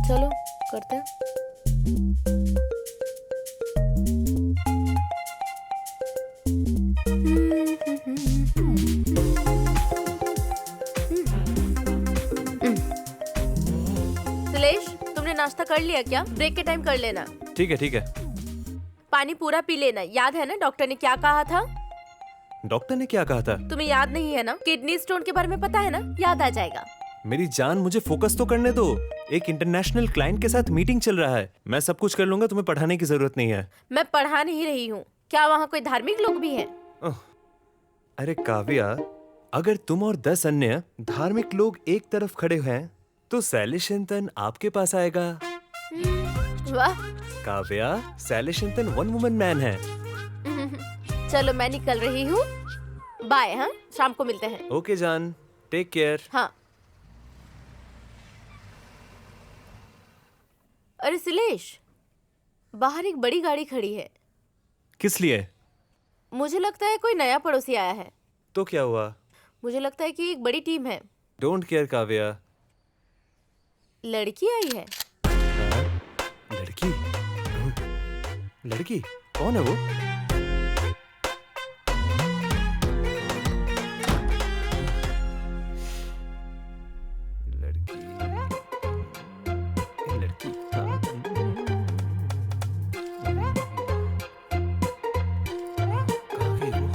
चलो करते हैं। सुलेश, तुमने नाश्ता कर लिया क्या? ब्रेक के टाइम कर लेना। ठीक है ठीक है। पानी पूरा पी लेना। याद है ना डॉक्टर ने क्या कहा था? डॉक्टर ने क्या कहा था? तुम्हें याद नहीं है ना? किडनी स्टोन के बारे में पता है ना? याद आ जाएगा। मेरी जान, मुझे फोकस तो करने दो। एक इंटरनेशनल क्लाइंट के साथ मीटिंग चल रहा है। मैं सब कुछ कर लूंगा, तुम्हें पढ़ाने की जरूरत नहीं है। मैं पढ़ा नहीं रही हूँ। क्या वहाँ कोई धार्मिक लोग भी हैं? अरे काव्या, अगर तुम और 10 अन्य धार्मिक लोग एक तरफ खड़े हैं तो सैलिशिंतन आपके पास आएगा। वाह। काव्या, सैलिशिंतन वन वुमन मैन है। चलो मैं निकल रही हूँ। बाय। हाँ, शाम को मिलते हैं। ओके जान, टेक केयर। हाँ। अरे सिलेश, बाहर एक बड़ी गाड़ी खड़ी है। किस लिए? मुझे लगता है कोई नया पड़ोसी आया है। तो क्या हुआ? मुझे लगता है कि एक बड़ी टीम है। Don't care Kavya. लड़की आई है। हाँ? लड़की? लड़की कौन है वो? लड़की, लड़की। कहाँ गई वो?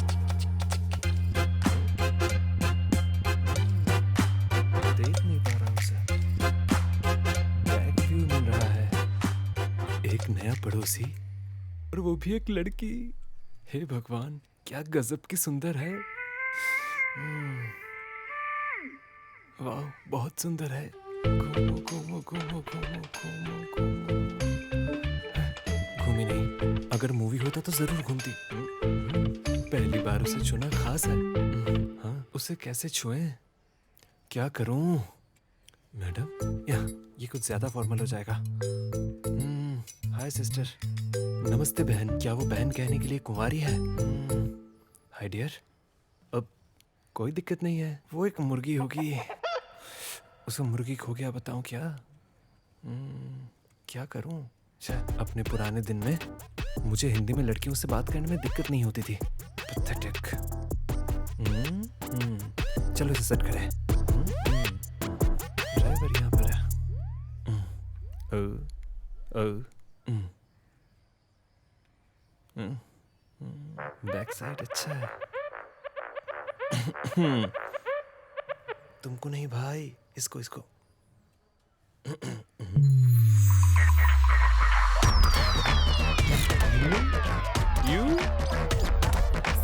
देख नहीं पा रहा उसे। बैक व्यू मिल रहा है। एक नया पड़ोसी और वो भी एक लड़की। हे भगवान, क्या गजब की सुंदर है। वाह, बहुत सुंदर है। घूमो घूमो घूमो घूमो घूमो घूमो। घूमी नहीं, अगर मूवी होता तो जरूर घूमती। पहली बार उसे छूना खास है। हाँ, उसे कैसे छुएं? क्या करूं? मैडम, ये कुछ ज्यादा फॉर्मल हो जाएगा। हाय सिस्टर। नमस्ते बहन। क्या वो बहन कहने के लिए कुंवारी है? Hi dear. अब कोई दिक्कत नहीं है, वो एक मुर्गी होगी। उसे मुर्गी खो गया, बताऊं क्या? क्या करूं? अपने पुराने दिन में मुझे हिंदी में लड़कियों से बात करने में दिक्कत नहीं होती थी। पैथेटिक। चलो इसे सेट करें। ड्राइवर यहाँ पर है। बैक साइड अच्छा है। तुमको नहीं भाई, इसको इसको।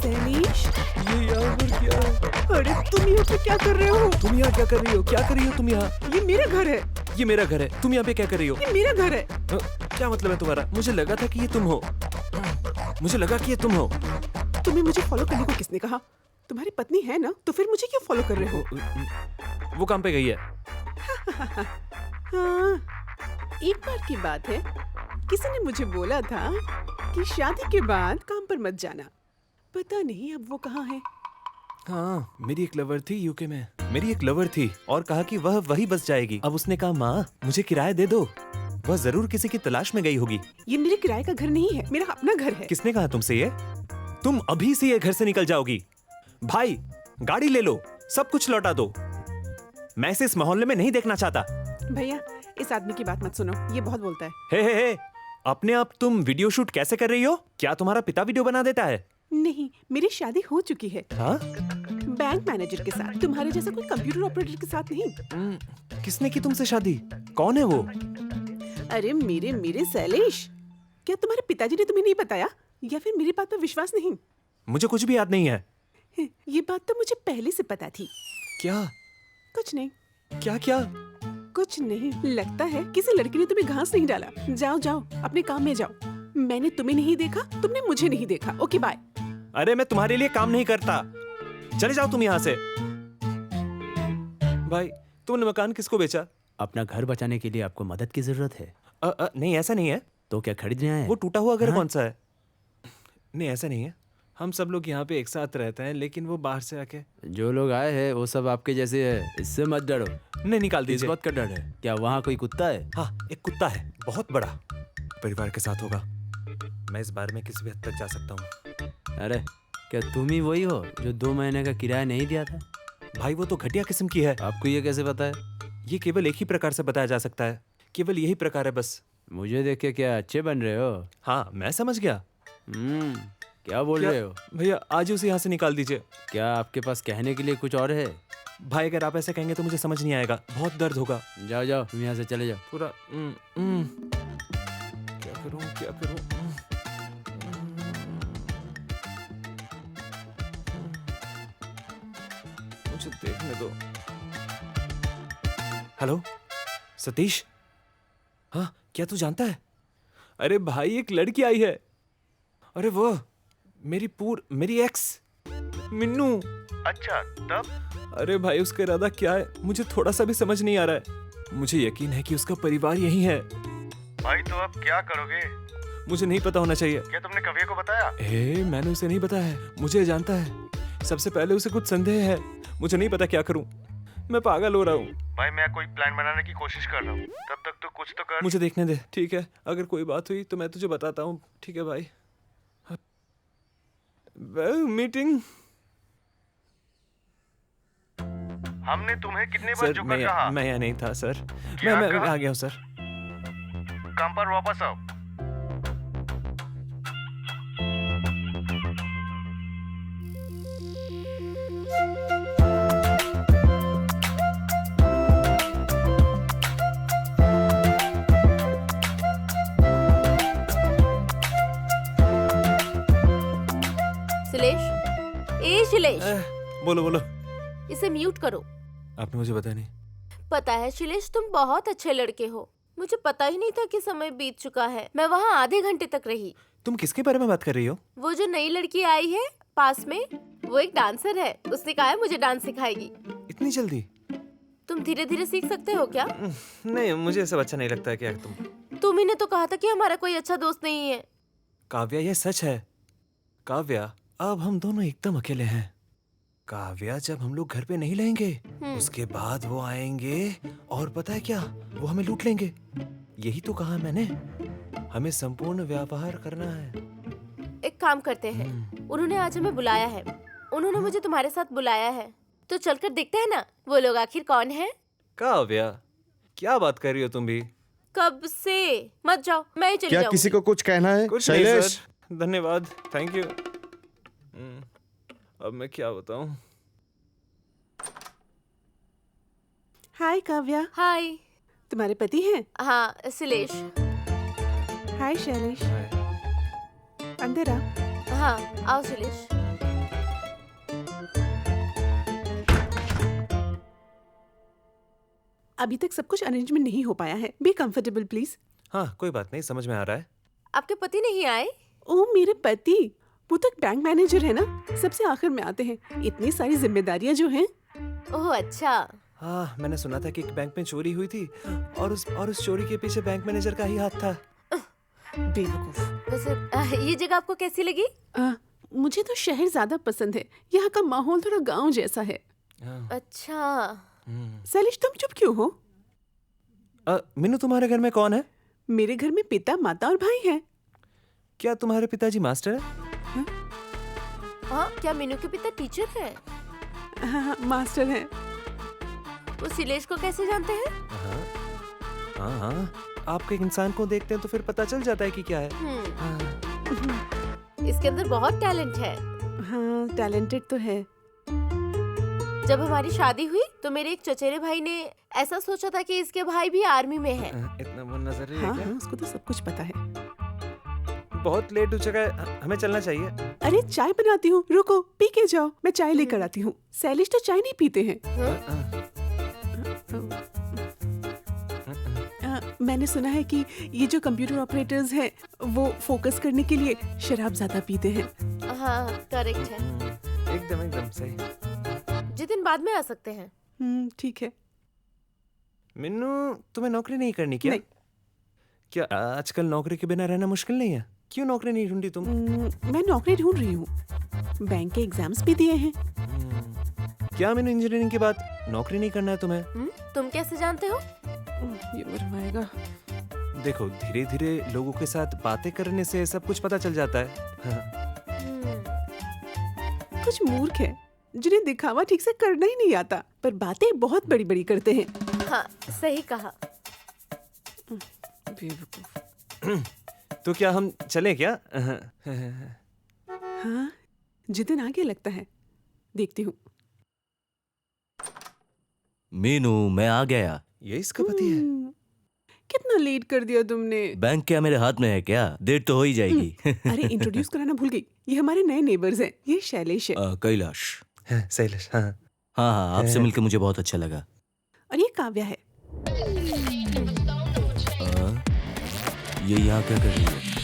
सैलिश, ये यहाँ पर क्या? अरे तुम यहाँ पे क्या कर रहे हो? तुम यहाँ क्या कर रही हो? क्या कर रही हो तुम यहाँ? ये मेरा घर है। ये मेरा घर है, तुम यहाँ पे क्या कर रही हो? ये मेरा घर है। क्या मतलब है तुम्हारा? मुझे लगा था कि ये तुम हो। मुझे लगा कि ये तुम हो। तुम्हें मुझे फॉलो करने को किसने कहा? तुम्हारी पत्नी है ना, तो फिर मुझे क्यों फॉलो कर रहे हो? वो काम पे गई है। हाँ, एक बार की बात है, किसी ने मुझे बोला था कि शादी के बाद काम पर मत जाना। पता नहीं अब वो कहाँ है। हाँ, मेरी एक लवर थी यूके में। मेरी एक लवर थी और कहा कि वह वही बस जाएगी। अब उसने कहा माँ मुझे किराया दे दो। वह जरूर किसी की तलाश में गई होगी। ये मेरे किराए का घर नहीं है, मेरा अपना घर है। किसने कहा तुमसे ये? तुम अभी से ये घर से निकल जाओगी। भाई, गाड़ी ले लो, सब कुछ लौटा दो। मैं इसे इस मोहल्ले में नहीं देखना चाहता। भैया, इस आदमी की बात मत सुनो, ये बहुत बोलता है। हे, अपने आप तुम वीडियो शूट कैसे कर रही हो? क्या तुम्हारा पिता वीडियो बना देता है? नहीं, मेरी शादी हो चुकी है। हाँ? बैंक मैनेजर के साथ, तुम्हारे जैसा कोई कंप्यूटर ऑपरेटर के साथ नहीं। किसने की तुमसे शादी? कौन है वो? अरे मेरे सैलेश, क्या तुम्हारे पिताजी ने तुम्हें नहीं बताया, या फिर मेरी बात पर विश्वास नहीं? मुझे कुछ भी याद नहीं है। ये बात तो मुझे पहले से पता थी। क्या? कुछ नहीं। क्या? कुछ नहीं। लगता है किसी लड़की ने तुम्हें घास नहीं डाला। जाओ जाओ, अपने काम में जाओ। मैंने तुम्हें नहीं देखा, तुमने मुझे नहीं देखा। Okay bye. अरे मैं तुम्हारे लिए काम नहीं करता। चले जाओ तुम यहाँ से। भाई, तुमने मकान किसको बेचा? अपना घर बचाने के लिए आपको मदद की जरूरत है। नहीं, ऐसा नहीं है। तो क्या खरीदने आए? वो टूटा हुआ घर हाँ? कौन सा है? नहीं, ऐसा नहीं है। हम सब लोग यहाँ पे एक साथ रहते हैं, लेकिन वो बाहर से आके जो लोग आए हैं वो सब आपके जैसे है, इससे मत डरो। नहीं निकाल इस दीजिए। बात का डर है क्या? वहाँ कोई कुत्ता है? हाँ, एक कुत्ता है, बहुत बड़ा, परिवार के साथ होगा। मैं इस बारे में किसी भी हद तक जा सकता हूँ। अरे क्या तुम ही वही हो जो 2 महीने का किराया नहीं दिया था? भाई वो तो घटिया किस्म की है। आपको ये कैसे पता है? ये केवल एक ही प्रकार से बताया जा सकता है, केवल यही प्रकार है बस। मुझे देख के क्या अच्छे बन रहे हो? हाँ मैं समझ गया। क्या बोल रहे हो? भैया आज ही उसे यहाँ से निकाल दीजिए। क्या आपके पास कहने के लिए कुछ और है? भाई अगर आप ऐसे कहेंगे तो मुझे समझ नहीं आएगा, बहुत दर्द होगा जाओ जाओ, तुम यहाँ से चले जाओ। पूरा। क्या करूँ क्या करूँ? मुझे देखने दो। हेलो सतीश, हाँ क्या तू जानता है? अरे भाई एक लड़की आई है। अरे वो मेरी एक्स मिन्नू। अच्छा तब? अरे भाई उसका इरादा क्या है मुझे थोड़ा सा भी समझ नहीं आ रहा है। मुझे यकीन है कि उसका परिवार यही है। भाई तो अब क्या करोगे? मुझे नहीं पता होना चाहिए। क्या तुमने कविया को बताया? मैंने उसे नहीं बताया है, मुझे जानता है। सबसे पहले उसे कुछ संदेह है, मुझे नहीं पता क्या करूं। मैं पागल हो रहा हूँ। भाई मैं कोई प्लान बनाने की कोशिश कर रहा हूँ, तब तक तो कुछ तो कर। मुझे देखने दे, ठीक है? अगर कोई बात हुई तो मैं तुझे बताता हूँ, ठीक है भाई? मीटिंग। हमने तुम्हें कितने बार सर जुकर कहा? मैं यहाँ नहीं था सर। क्या मैं कहा? आ गया हूँ सर। काम पर वापस आओ। शिलेश, बोलो बोलो। इसे म्यूट करो। आपने मुझे बताया नहीं। पता है शिलेश, तुम बहुत अच्छे लड़के हो। मुझे पता ही नहीं था कि समय बीत चुका है। मैं वहाँ आधे घंटे तक रही। तुम किसके बारे में बात कर रही हो? वो जो नई लड़की आई है पास में, वो एक डांसर है। उसने कहा है मुझे डांस सिखाएगी। इतनी जल्दी? तुम धीरे धीरे सीख सकते हो क्या? नहीं, मुझे सब अच्छा नहीं लगता है। क्या तुम ही ने तो कहा था कि हमारा कोई अच्छा दोस्त नहीं है। काव्या, ये सच है। काव्या, अब हम दोनों एकदम अकेले हैं। काव्या, जब हम लोग घर पे नहीं रहेंगे उसके बाद वो आएंगे और पता है क्या, वो हमें लूट लेंगे। यही तो कहा मैंने, हमें संपूर्ण व्यापार करना है। एक काम करते हैं, उन्होंने आज हमें बुलाया है। उन्होंने मुझे तुम्हारे साथ बुलाया है, तो चलकर देखते हैं ना वो लोग आखिर कौन है। काव्या, क्या बात कर रही हो तुम भी? कब से? मत जाओ, मैं ही चली क्या जाऊंगी। किसी को कुछ कहना है? कुछ नहीं शैलेश, सर, धन्यवाद, थैंक यू। अब मैं क्या बताऊं? हाय काव्या, हाय। तुम्हारे पति हैं? हाँ शिलेश। हाय शैलेश, अंदर आ। हाँ आओ शिलेश। अभी तक सब कुछ अरेंजमेंट नहीं हो पाया है। Be comfortable please. हाँ कोई बात नहीं, समझ में आ रहा है। आपके पति नहीं आए? ओ मेरे पति, वो तो बैंक मैनेजर है ना, सबसे आखिर में आते हैं। इतनी सारी जिम्मेदारियां जो हैं। ओह अच्छा। हाँ, मैंने सुना था कि एक बैंक में चोरी हुई थी और उस चोरी के पीछे बैंक मैनेजर का ही हाथ था। बेवकूफ। वैसे ये जगह आपको कैसी लगी? मुझे तो शहर ज्यादा पसंद है। यहाँ का माहौल थोड़ा गांव जैसा है। अच्छा। शैलेश, तुम चुप क्यों हो? मीनू, तुम्हारे घर में कौन है? मेरे घर में पिता, माता और भाई हैं। क्या तुम्हारे पिताजी मास्टर है? हाँ, क्या मीनू के पिता टीचर है? हाँ, मास्टर हैं। वो शिलेश को कैसे जानते हैं? हाँ हाँ, आप एक इंसान को देखते हैं तो फिर पता चल जाता है कि क्या है। हाँ। इसके अंदर बहुत टैलेंट है। हाँ, टैलेंटेड तो है। जब हमारी शादी हुई तो मेरे एक चचेरे भाई ने ऐसा सोचा था कि इसके भाई भी आर्मी में है। इतना मन नजर है हाँ, क्या? हाँ, उसको तो सब कुछ पता है। बहुत लेट हो चुका है, हमें चलना चाहिए। अरे चाय बनाती हूँ, रुको, पी के जाओ, मैं चाय लेकर आती हूँ। शैलेश तो चाय नहीं पीते हैं। मैंने सुना है कि ये जो कंप्यूटर ऑपरेटर्स हैं, वो फोकस करने के लिए शराब ज्यादा पीते हैं। हाँ करेक्ट है। एकदम सही। जितिन बाद में आ सकते हैं। ठीक है। मिन्नू, तुम्हें नौकरी नहीं करनी क्या? नहीं। क्या आजकल नौकरी के बिना रहना मुश्किल नहीं है? क्यों नौकरी नहीं ढूंढी तुम? मैं नौकरी ढूंढ रही हूँ। बैंक के एग्जाम्स भी दिए हैं। क्या मैंने इंजीनियरिंग के बाद नौकरी नहीं करना है तुम्हें? तुम कैसे जानते हो? ये मरवाएगा। देखो, धीरे धीरे लोगों के साथ बातें करने से सब कुछ पता चल जाता है। हाँ। कुछ मूर्ख है जिन्हें दिखावा ठीक से करना ही नहीं आता, पर बातें बहुत बड़ी बड़ी करते हैं। हाँ, सही कहा। बेवकूफ। तो क्या हम चलें क्या? हाँ, जितन आ गया लगता है। देखती हूँ। मीनू, मैं आ गया। ये इसका पति है। कितना लेट कर दिया तुमने। बैंक क्या मेरे हाथ में है क्या? देर तो हो ही जाएगी। अरे इंट्रोड्यूस कराना भूल गई। ये हमारे नए नेबर्स हैं। ये शैलेश है कैलाश। शैलेश। हाँ हाँ हाँ, आपसे मिलकर मुझे बहुत अच्छा लगा। और ये काव्या है। ये यहाँ क्या कर रही है?